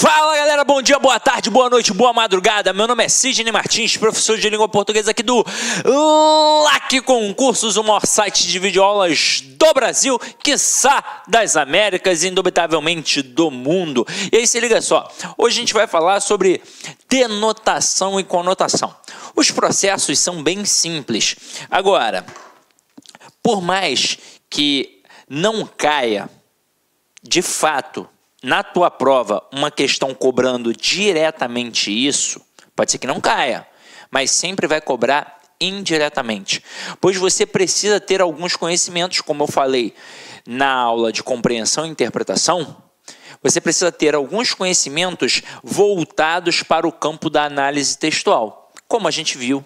Fala galera, bom dia, boa tarde, boa noite, boa madrugada. Meu nome é Sidney Martins, professor de língua portuguesa aqui do LAC Concursos, o maior site de videoaulas do Brasil, quiçá das Américas, indubitavelmente do mundo. E aí se liga só, hoje a gente vai falar sobre denotação e conotação. Os processos são bem simples. Agora, por mais que não caia, de fato, na tua prova, uma questão cobrando diretamente isso, pode ser que não caia, mas sempre vai cobrar indiretamente, pois você precisa ter alguns conhecimentos, como eu falei na aula de compreensão e interpretação, você precisa ter alguns conhecimentos voltados para o campo da análise textual, como a gente viu.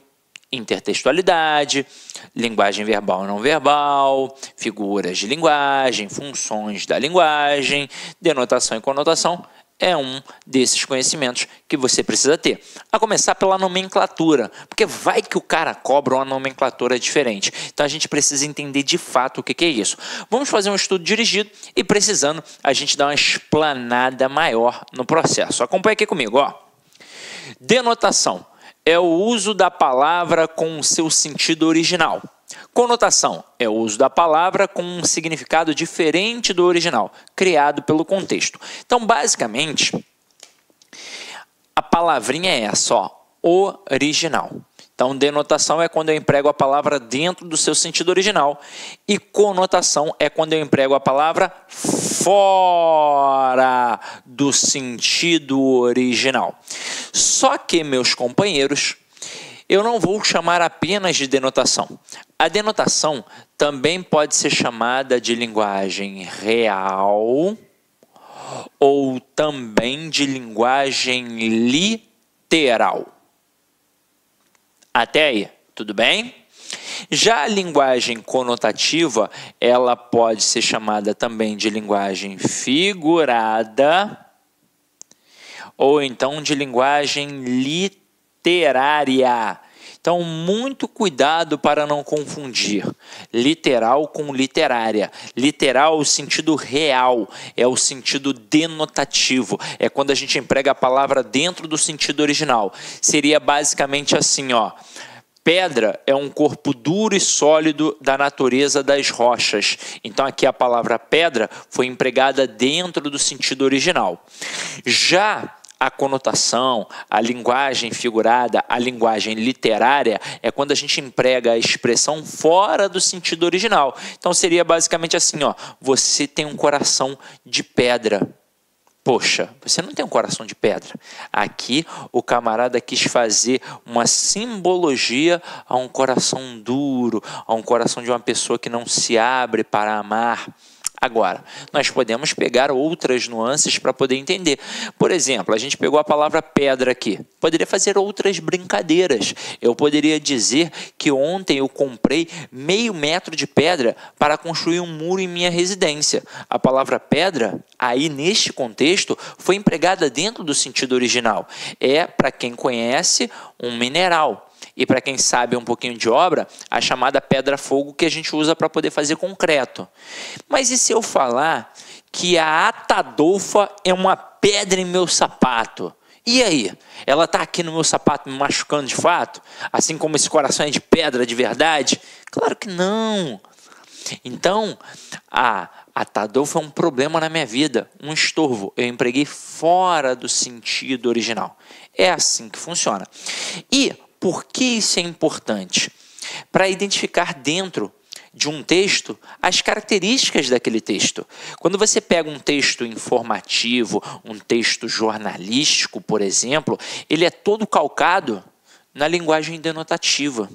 Intertextualidade, linguagem verbal e não verbal, figuras de linguagem, funções da linguagem, denotação e conotação é um desses conhecimentos que você precisa ter. A começar pela nomenclatura, porque vai que o cara cobra uma nomenclatura diferente. Então a gente precisa entender de fato o que é isso. Vamos fazer um estudo dirigido e precisando a gente dar uma explanada maior no processo. Acompanhe aqui comigo, ó. Denotação é o uso da palavra com o seu sentido original. Conotação é o uso da palavra com um significado diferente do original, criado pelo contexto. Então, basicamente, a palavrinha é essa, ó, original. Então, denotação é quando eu emprego a palavra dentro do seu sentido original e conotação é quando eu emprego a palavra fora do sentido original. Só que, meus companheiros, eu não vou chamar apenas de denotação. A denotação também pode ser chamada de linguagem real ou também de linguagem literal. Até aí, tudo bem? Já a linguagem conotativa, ela pode ser chamada também de linguagem figurada ou então de linguagem literária. Então, muito cuidado para não confundir literal com literária. Literal é o sentido real, é o sentido denotativo. É quando a gente emprega a palavra dentro do sentido original. Seria basicamente assim, ó. Pedra é um corpo duro e sólido da natureza das rochas. Então, aqui a palavra pedra foi empregada dentro do sentido original. Já a conotação, a linguagem figurada, a linguagem literária é quando a gente emprega a expressão fora do sentido original. Então seria basicamente assim, ó, você tem um coração de pedra. Poxa, você não tem um coração de pedra. Aqui o camarada quis fazer uma simbologia a um coração duro, a um coração de uma pessoa que não se abre para amar. Agora, nós podemos pegar outras nuances para poder entender. Por exemplo, a gente pegou a palavra pedra aqui. Poderia fazer outras brincadeiras. Eu poderia dizer que ontem eu comprei meio metro de pedra para construir um muro em minha residência. A palavra pedra, aí neste contexto, foi empregada dentro do sentido original. É, para quem conhece, um mineral. E para quem sabe um pouquinho de obra, a chamada pedra-fogo que a gente usa para poder fazer concreto. Mas e se eu falar que a Atadolfa é uma pedra em meu sapato? E aí? Ela está aqui no meu sapato me machucando de fato? Assim como esse coração é de pedra de verdade? Claro que não. Então, a Atadolfa é um problema na minha vida, um estorvo. Eu empreguei fora do sentido original. É assim que funciona. E por que isso é importante? Para identificar dentro de um texto as características daquele texto. Quando você pega um texto informativo, um texto jornalístico, por exemplo, ele é todo calcado na linguagem denotativa.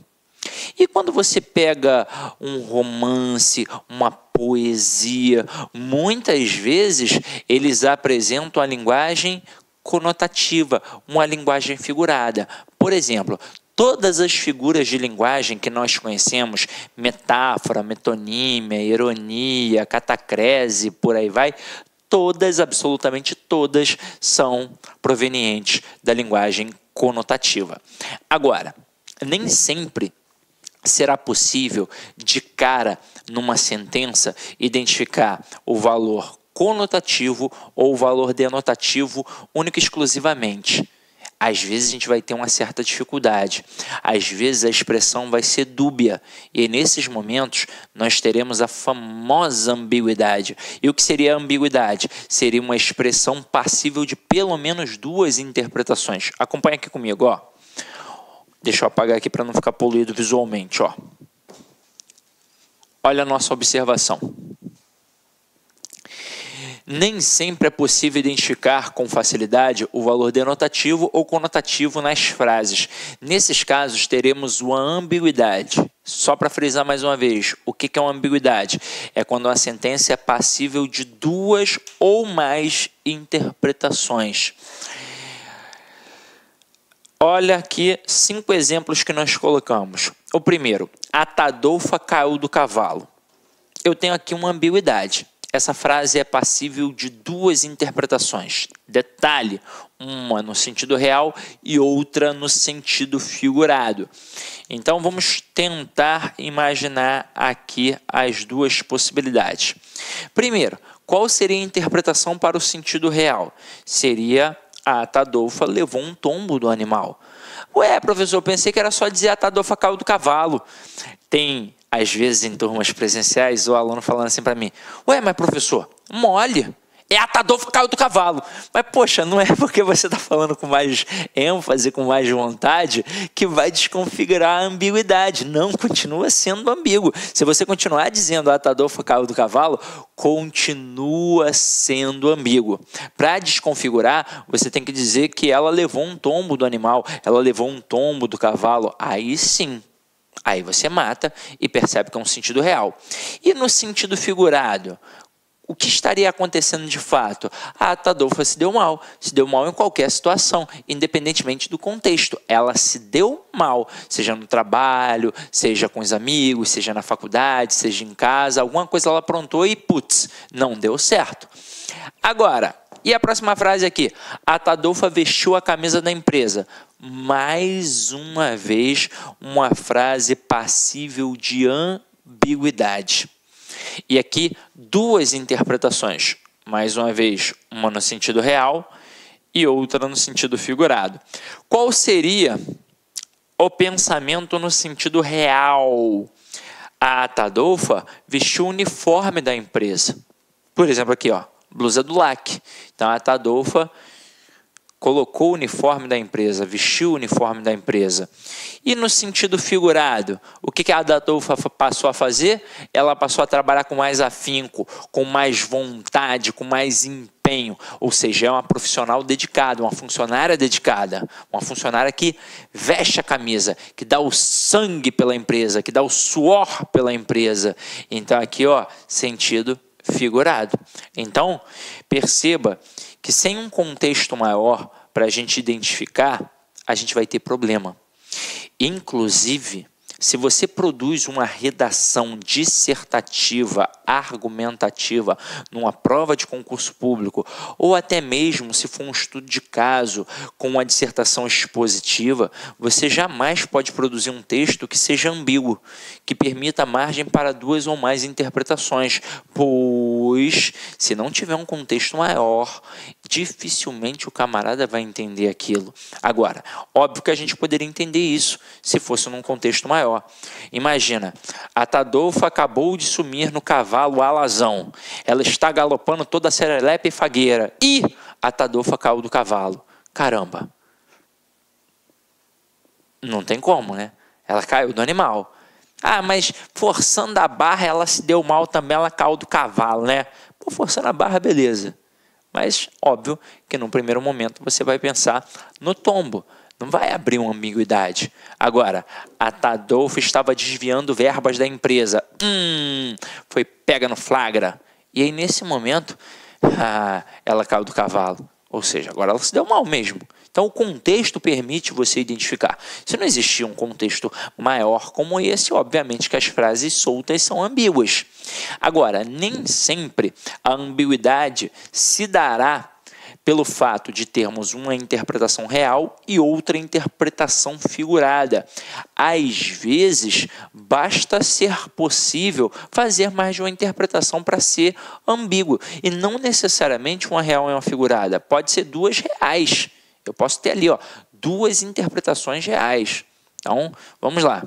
E quando você pega um romance, uma poesia, muitas vezes eles apresentam a linguagem conotativa, uma linguagem figurada. Por exemplo, todas as figuras de linguagem que nós conhecemos, metáfora, metonímia, ironia, catacrese, por aí vai, todas, absolutamente todas, são provenientes da linguagem conotativa. Agora, nem sempre será possível, de cara, numa sentença, identificar o valor conotativo ou valor denotativo único e exclusivamente. Às vezes a gente vai ter uma certa dificuldade, às vezes a expressão vai ser dúbia, e nesses momentos nós teremos a famosa ambiguidade. E o que seria a ambiguidade? Seria uma expressão passível de pelo menos duas interpretações. Acompanha aqui comigo, ó. Deixa eu apagar aqui para não ficar poluído visualmente, ó. Olha a nossa observação. Nem sempre é possível identificar com facilidade o valor denotativo ou conotativo nas frases. Nesses casos, teremos uma ambiguidade. Só para frisar mais uma vez, o que é uma ambiguidade? É quando a sentença é passível de duas ou mais interpretações. Olha aqui 5 exemplos que nós colocamos. O primeiro, a Tadolfa caiu do cavalo. Eu tenho aqui uma ambiguidade. Essa frase é passível de duas interpretações. Detalhe, uma no sentido real e outra no sentido figurado. Então, vamos tentar imaginar aqui as duas possibilidades. Primeiro, qual seria a interpretação para o sentido real? Seria a Tadolfa levou um tombo do animal. Ué, professor, eu pensei que era só dizer a Tadolfa caiu do cavalo. Tem... Às vezes, em turmas presenciais, o aluno falando assim para mim, ué, mas professor, mole, é a Tadolfa caiu do cavalo. Mas, poxa, não é porque você está falando com mais ênfase, com mais vontade, que vai desconfigurar a ambiguidade. Não, continua sendo ambíguo. Se você continuar dizendo a Tadolfa caiu do cavalo, continua sendo ambíguo. Para desconfigurar, você tem que dizer que ela levou um tombo do animal, ela levou um tombo do cavalo. Aí sim. Aí você mata e percebe que é um sentido real. E no sentido figurado, o que estaria acontecendo de fato? A Tadolfa se deu mal em qualquer situação, independentemente do contexto. Ela se deu mal, seja no trabalho, seja com os amigos, seja na faculdade, seja em casa, alguma coisa ela aprontou e, putz, não deu certo. Agora, e a próxima frase aqui? A Tadolfa vestiu a camisa da empresa. Mais uma vez, uma frase passível de ambiguidade. E aqui, duas interpretações. Mais uma vez, uma no sentido real e outra no sentido figurado. Qual seria o pensamento no sentido real? A Tadolfa vestiu o uniforme da empresa. Por exemplo, aqui, ó, blusa do LAC. Então, a Tadolfa colocou o uniforme da empresa, vestiu o uniforme da empresa. E no sentido figurado, o que a Tadolfa passou a fazer? Ela passou a trabalhar com mais afinco, com mais vontade, com mais empenho. Ou seja, é uma profissional dedicada, uma funcionária dedicada, uma funcionária que veste a camisa, que dá o sangue pela empresa, que dá o suor pela empresa. Então aqui, ó, sentido figurado. Então, perceba que sem um contexto maior para a gente identificar, a gente vai ter problema. Inclusive, se você produz uma redação dissertativa, argumentativa, numa prova de concurso público, ou até mesmo se for um estudo de caso com uma dissertação expositiva, você jamais pode produzir um texto que seja ambíguo, que permita margem para duas ou mais interpretações, pois, se não tiver um contexto maior, dificilmente o camarada vai entender aquilo. Agora, óbvio que a gente poderia entender isso se fosse num contexto maior. Imagina, a Tadolfa acabou de sumir no cavalo alazão. Ela está galopando toda serelepe e fagueira. E a Tadolfa caiu do cavalo. Caramba. Não tem como, né? Ela caiu do animal. Ah, mas forçando a barra ela se deu mal também, ela caiu do cavalo, né? Pô, forçando a barra, beleza. Mas, óbvio que no primeiro momento você vai pensar no tombo. Não vai abrir uma ambiguidade. Agora, a Tadolfa estava desviando verbas da empresa. Foi pega no flagra. E aí, nesse momento, ela caiu do cavalo. Ou seja, agora ela se deu mal mesmo. Então, o contexto permite você identificar. Se não existir um contexto maior como esse, obviamente que as frases soltas são ambíguas. Agora, nem sempre a ambiguidade se dará pelo fato de termos uma interpretação real e outra interpretação figurada. Às vezes, basta ser possível fazer mais de uma interpretação para ser ambíguo, e não necessariamente uma real e uma figurada. Pode ser duas reais. Eu posso ter ali, duas interpretações reais. Então, vamos lá.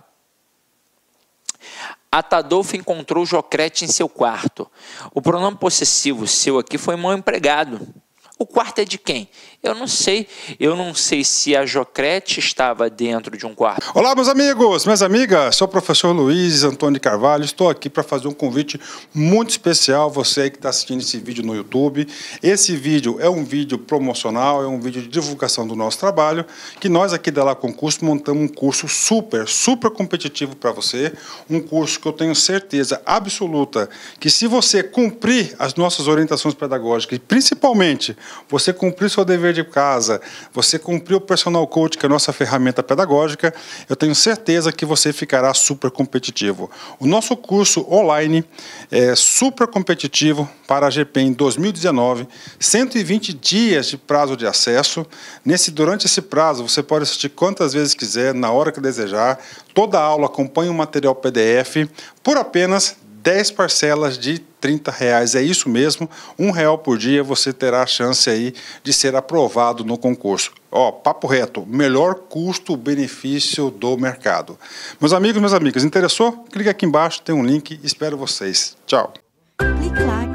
Atadolfo encontrou Jocrete em seu quarto. O pronome possessivo seu aqui foi mal empregado. O quarto é de quem? Eu não sei. Eu não sei se a Jocrete estava dentro de um quarto. Olá, meus amigos, minhas amigas. Sou o professor Luiz Antônio de Carvalho. Estou aqui para fazer um convite muito especial. Você aí que está assistindo esse vídeo no YouTube. Esse vídeo é um vídeo promocional, é um vídeo de divulgação do nosso trabalho, que nós aqui da La Concurso montamos um curso super competitivo para você. Um curso que eu tenho certeza absoluta que, se você cumprir as nossas orientações pedagógicas, e principalmente você cumprir seu dever de casa, você cumprir o Personal Coach, que é a nossa ferramenta pedagógica, eu tenho certeza que você ficará super competitivo. O nosso curso online é super competitivo para a GPEM 2019, 120 dias de prazo de acesso. Durante esse prazo, você pode assistir quantas vezes quiser, na hora que desejar. Toda aula acompanha um material PDF por apenas 10 parcelas de R$30. É isso mesmo, R$1 por dia você terá a chance aí de ser aprovado no concurso. Papo reto, melhor custo-benefício do mercado. Meus amigos, minhas amigas, interessou? Clique aqui embaixo, tem um link, espero vocês. Tchau. Clique lá.